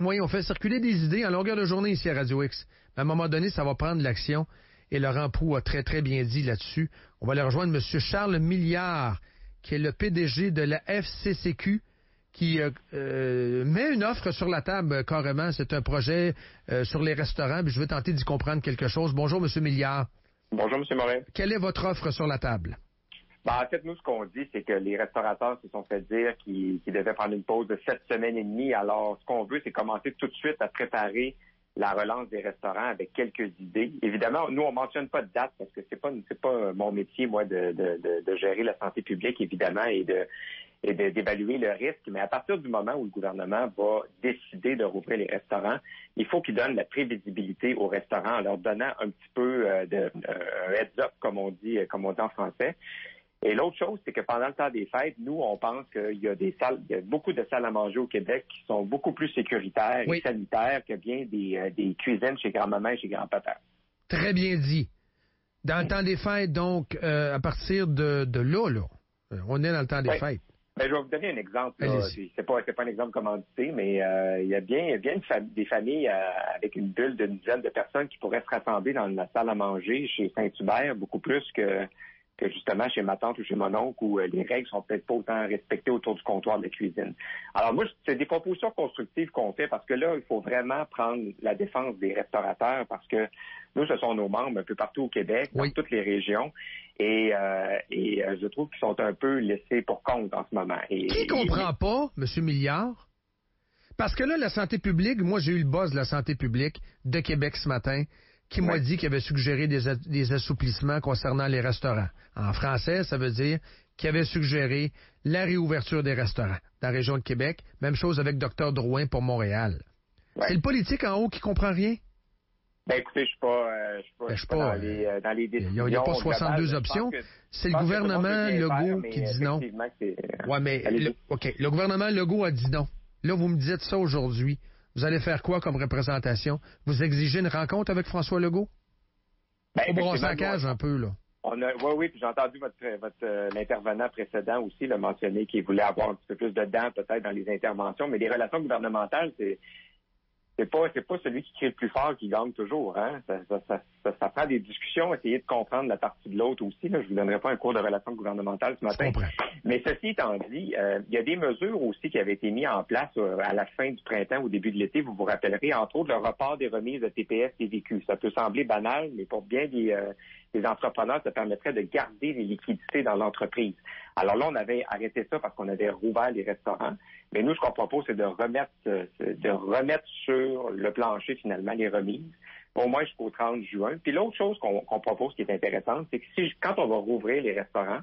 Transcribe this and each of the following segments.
Oui, on fait circuler des idées en longueur de journée ici à Radio X. À un moment donné, ça va prendre de l'action. Et Laurent Proulx a très, très bien dit là-dessus. On va aller rejoindre M. Charles Milliard, qui est le PDG de la FCCQ, qui met une offre sur la table carrément. C'est un projet sur les restaurants. Puis je vais tenter d'y comprendre quelque chose. Bonjour, M. Milliard. Bonjour, M. Morin. Quelle est votre offre sur la table? En fait, nous, ce qu'on dit, c'est que les restaurateurs se sont fait dire qu'ils devaient prendre une pause de 7 semaines et demie. Alors, ce qu'on veut, c'est commencer tout de suite à préparer la relance des restaurants avec quelques idées. Évidemment, nous, on mentionne pas de date parce que c'est pas mon métier, moi, de gérer la santé publique, évidemment, et d'évaluer le risque. Mais à partir du moment où le gouvernement va décider de rouvrir les restaurants, il faut qu'il donne la prévisibilité aux restaurants en leur donnant un petit peu un heads up, comme on dit en français. Et l'autre chose, c'est que pendant le temps des fêtes, nous, on pense qu'il y a beaucoup de salles à manger au Québec qui sont beaucoup plus sécuritaires et sanitaires que bien des cuisines chez grand-maman et chez grand-papa. Très bien dit. Dans le temps des fêtes, donc, à partir de là, on est dans le temps des fêtes. Ben, je vais vous donner un exemple. C'est pas un exemple commandité, mais il y a bien des familles avec une bulle d'une dizaine de personnes qui pourraient se rassembler dans la salle à manger chez Saint-Hubert, beaucoup plus que justement chez ma tante ou chez mon oncle où les règles sont peut-être pas autant respectées autour du comptoir de la cuisine. Alors moi, c'est des propositions constructives qu'on fait parce que là, il faut vraiment prendre la défense des restaurateurs parce que nous, ce sont nos membres un peu partout au Québec, dans toutes les régions, et je trouve qu'ils sont un peu laissés pour compte en ce moment. Qui comprend pas, M. Milliard? Parce que là, la santé publique, moi j'ai eu le boss de la santé publique de Québec ce matin, qui m'a dit qu'il avait suggéré des assouplissements concernant les restaurants. En français, ça veut dire qu'il avait suggéré la réouverture des restaurants dans la région de Québec. Même chose avec Dr Drouin pour Montréal. Ouais. C'est le politique en haut qui comprend rien? Ben écoutez, je suis pas dans les décisions. Il n'y a pas 62 options. C'est le gouvernement Legault qui dit non. Ouais, mais le gouvernement Legault a dit non. Là, vous me dites ça aujourd'hui. Vous allez faire quoi comme représentation? Vous exigez une rencontre avec François Legault? Au brassage un peu, là. Oui, puis j'ai entendu l'intervenant précédent aussi le mentionner qu'il voulait avoir un petit peu plus de dents peut-être dans les interventions, mais les relations gouvernementales, c'est pas celui qui crie le plus fort qui gagne toujours, hein. Ça prend des discussions, essayer de comprendre la partie de l'autre aussi, là. Je vous donnerai pas un cours de relations gouvernementales ce matin. Mais ceci étant dit, il y a des mesures aussi qui avaient été mises en place à la fin du printemps, au début de l'été, vous vous rappellerez, entre autres, le report des remises de TPS et vécu. Ça peut sembler banal, mais pour bien des entrepreneurs, ça permettrait de garder les liquidités dans l'entreprise. Alors là, on avait arrêté ça parce qu'on avait rouvert les restaurants. Mais nous, ce qu'on propose, c'est de remettre sur le plancher, finalement, les remises, au moins jusqu'au 30 juin. Puis l'autre chose qu'on propose qui est intéressante, c'est que quand on va rouvrir les restaurants,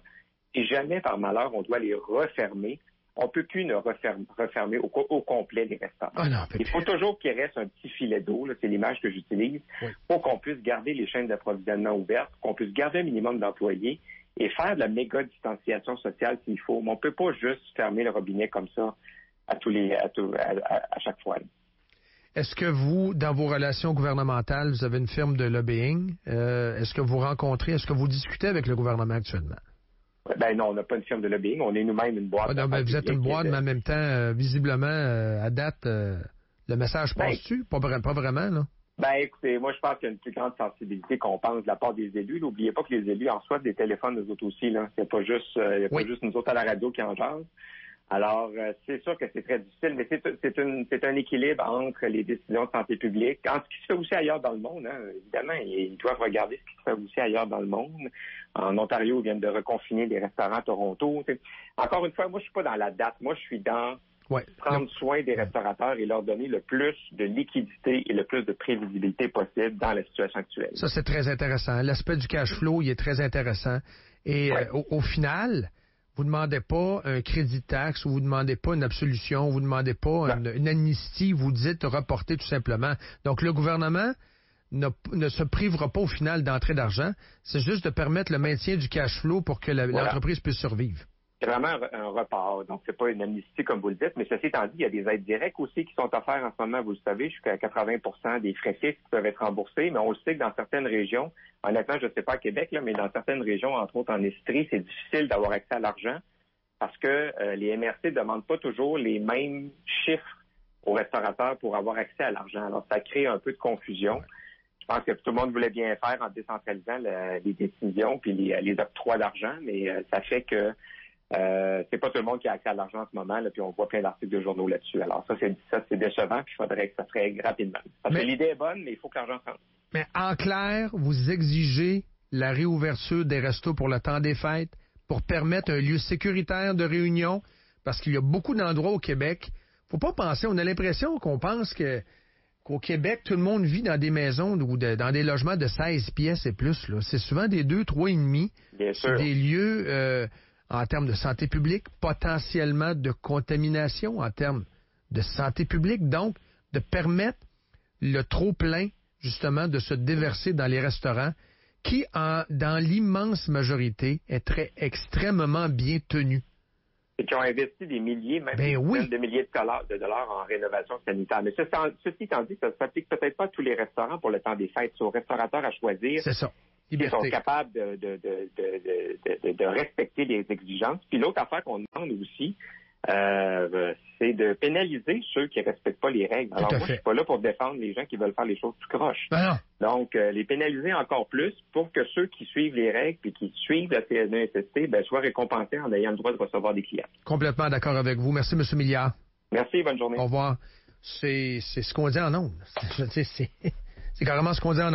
si jamais, par malheur, on doit les refermer, on peut plus ne refermer au complet les restaurants. Oh non, il faut toujours qu'il reste un petit filet d'eau, là, c'est l'image que j'utilise, pour qu'on puisse garder les chaînes d'approvisionnement ouvertes, qu'on puisse garder un minimum d'employés et faire de la méga distanciation sociale s'il faut. Mais on peut pas juste fermer le robinet comme ça à chaque fois. Est-ce que vous, dans vos relations gouvernementales, vous avez une firme de lobbying? Est-ce que vous discutez avec le gouvernement actuellement? Ben non, on n'a pas une firme de lobbying, on est nous-mêmes une boîte. Vous êtes une boîte, mais en même temps, visiblement, à date, le message passe-tu? Pas vraiment, là? Ben écoutez, moi je pense qu'il y a une plus grande sensibilité qu'on pense de la part des élus. N'oubliez pas que les élus en reçoivent des téléphones nous autres aussi, là. C'est pas juste pas juste nous autres à la radio qui en jasent. Alors, c'est sûr que c'est très difficile, mais c'est un équilibre entre les décisions de santé publique, entre ce qui se fait aussi ailleurs dans le monde, hein. Évidemment, ils doivent regarder ce qui se fait aussi ailleurs dans le monde. En Ontario, ils viennent de reconfiner les restaurants à Toronto. Encore une fois, moi, je suis pas dans la date. Moi, je suis dans prendre soin des restaurateurs et leur donner le plus de liquidité et le plus de prévisibilité possible dans la situation actuelle. Ça, c'est très intéressant. L'aspect du cash flow, il est très intéressant. Et au final, vous ne demandez pas un crédit de taxe, ou vous ne demandez pas une absolution, vous ne demandez pas une amnistie, vous dites reporter tout simplement. Donc, le gouvernement ne se privera pas au final d'entrée d'argent. C'est juste de permettre le maintien du cash flow pour que l'entreprise puisse survivre. C'est vraiment un report. Donc, c'est pas une amnistie comme vous le dites, mais ceci étant dit, il y a des aides directes aussi qui sont offertes en ce moment, vous le savez, jusqu'à 80% des frais fixes qui peuvent être remboursés, mais on le sait que dans certaines régions, honnêtement, je ne sais pas à Québec, là, mais dans certaines régions, entre autres en Estrie, c'est difficile d'avoir accès à l'argent parce que les MRC ne demandent pas toujours les mêmes chiffres aux restaurateurs pour avoir accès à l'argent. Alors, ça crée un peu de confusion. Je pense que tout le monde voulait bien faire en décentralisant les décisions puis les octrois d'argent, mais ça fait que c'est pas tout le monde qui a accès à l'argent en ce moment, là, puis on voit plein d'articles de journaux là-dessus. Alors ça, c'est décevant, puis il faudrait que ça se règle rapidement. Parce que l'idée est bonne, mais il faut que l'argent rentre. Mais en clair, vous exigez la réouverture des restos pour le temps des fêtes, pour permettre un lieu sécuritaire de réunion, parce qu'il y a beaucoup d'endroits au Québec. Faut pas penser, on a l'impression qu'on pense qu'au Québec, tout le monde vit dans des maisons ou dans des logements de 16 pièces et plus. Là. C'est souvent des 2, 3,5. Bien sûr. C'est des lieux, en termes de santé publique, potentiellement de contamination en termes de santé publique. Donc, de permettre le trop-plein, justement, de se déverser dans les restaurants qui, dans l'immense majorité, est extrêmement bien tenu. Et qui ont investi des milliers, même des dizaines de milliers de dollars en rénovation sanitaire. Mais ceci étant dit, ça ne s'applique peut-être pas à tous les restaurants pour le temps des fêtes. C'est aux restaurateurs à choisir. C'est ça. Ils sont capables de respecter les exigences. Puis l'autre affaire qu'on demande aussi, c'est de pénaliser ceux qui ne respectent pas les règles. Alors moi, je suis pas là pour défendre les gens qui veulent faire les choses tout croche. Ben donc, les pénaliser encore plus pour que ceux qui suivent les règles et qui suivent la CNESST soient récompensés en ayant le droit de recevoir des clients. Complètement d'accord avec vous. Merci, M. Milliard. Merci, bonne journée. Au revoir. C'est ce qu'on dit en ondes. C'est carrément ce qu'on dit en ondes.